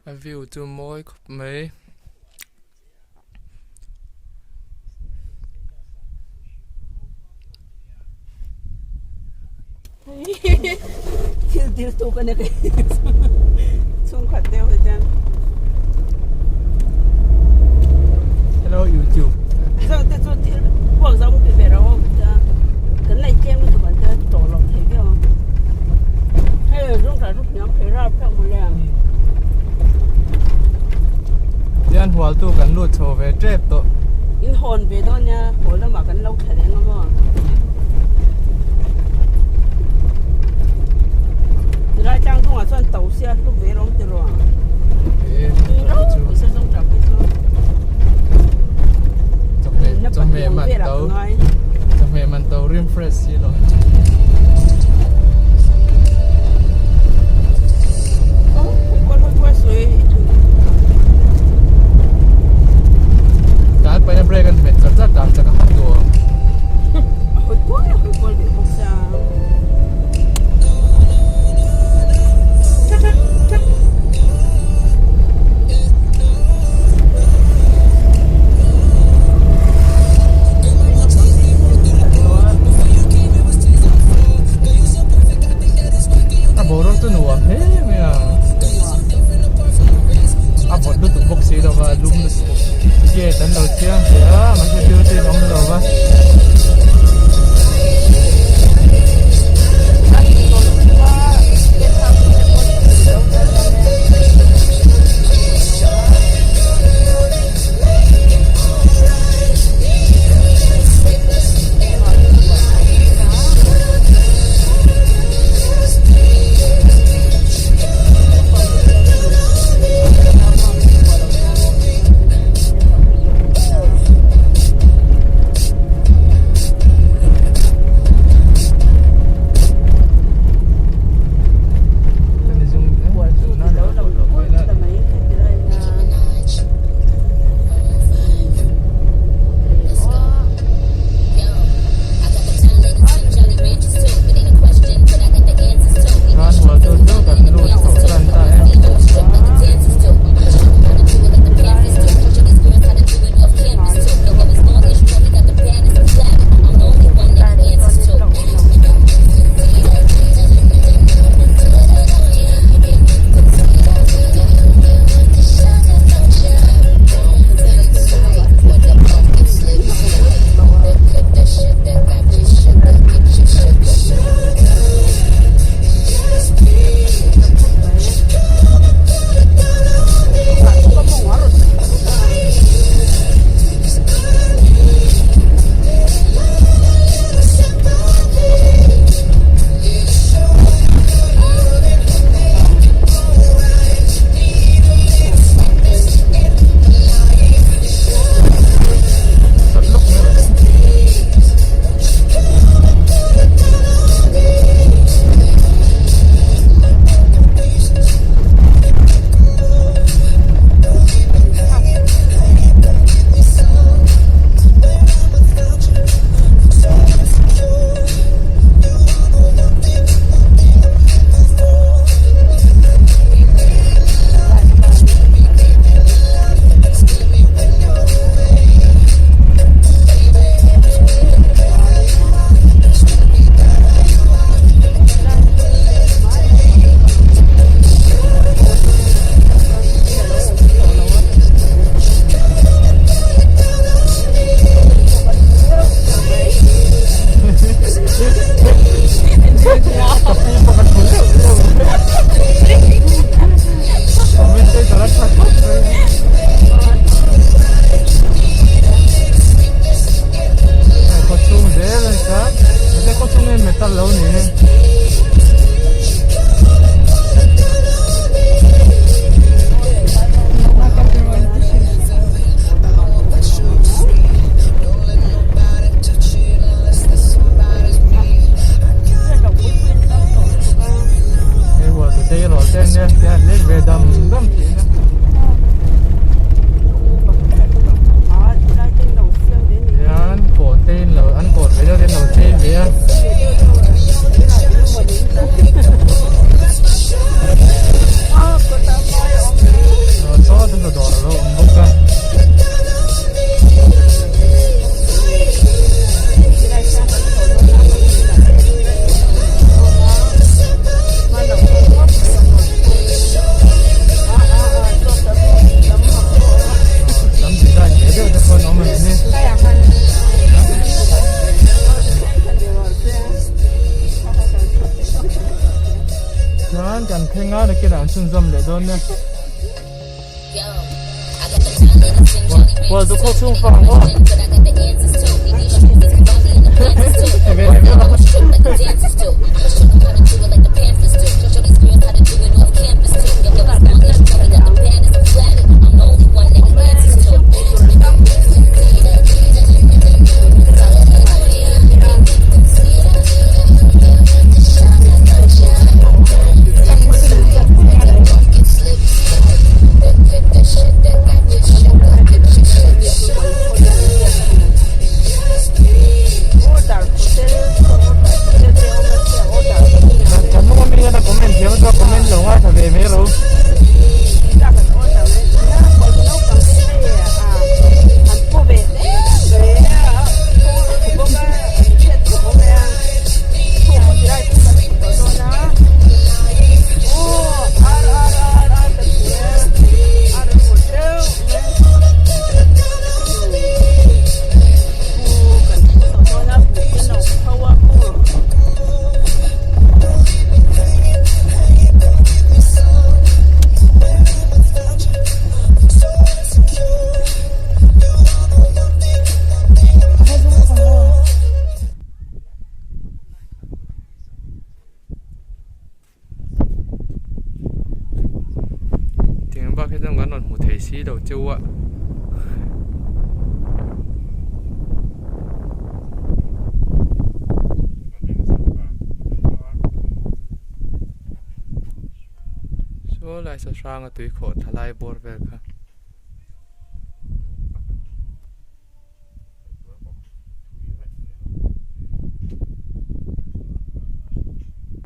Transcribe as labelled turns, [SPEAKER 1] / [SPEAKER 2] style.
[SPEAKER 1] view too mooi mee.
[SPEAKER 2] Tiêu tu cái này xung quanh tiêu rồi chân.
[SPEAKER 1] Hello YouTube.
[SPEAKER 2] Rồi tôi cho tiêu quảng giao một cái về đâu cái này kem nó vẫn sẽ tổ lòng thế kia không? Hay là lúc nhóm phải ra trong một lần.
[SPEAKER 1] Yan hual tu kan lut cho về trep to.
[SPEAKER 2] In hồn về đó nha, hồi đó mà cái lâu thời đấy nó mà. Thì ra trang không à soạn tàu xe lúc về đó thì rồi. Thì đâu, thì sẽ không chậm cái số.
[SPEAKER 1] Trong mẹ mình tàu rim fresh gì rồi. Kahit pa yung break and met sa tsaka hapdo.
[SPEAKER 2] Hồi cuối bị bốc ra.
[SPEAKER 1] Borong tu nuam he mea. Abot tu box sih dah ba lum tu. Ye dan dah siang ya masih beauty rom dah ba. Yan kan khenga na kira chun zam le don na. Wa du ko chung fa ngo. Bác cái dòng gắn hủ thể xí đầu châu ạ. Số lại sao sang ở túi khổ thà lại bor về cả.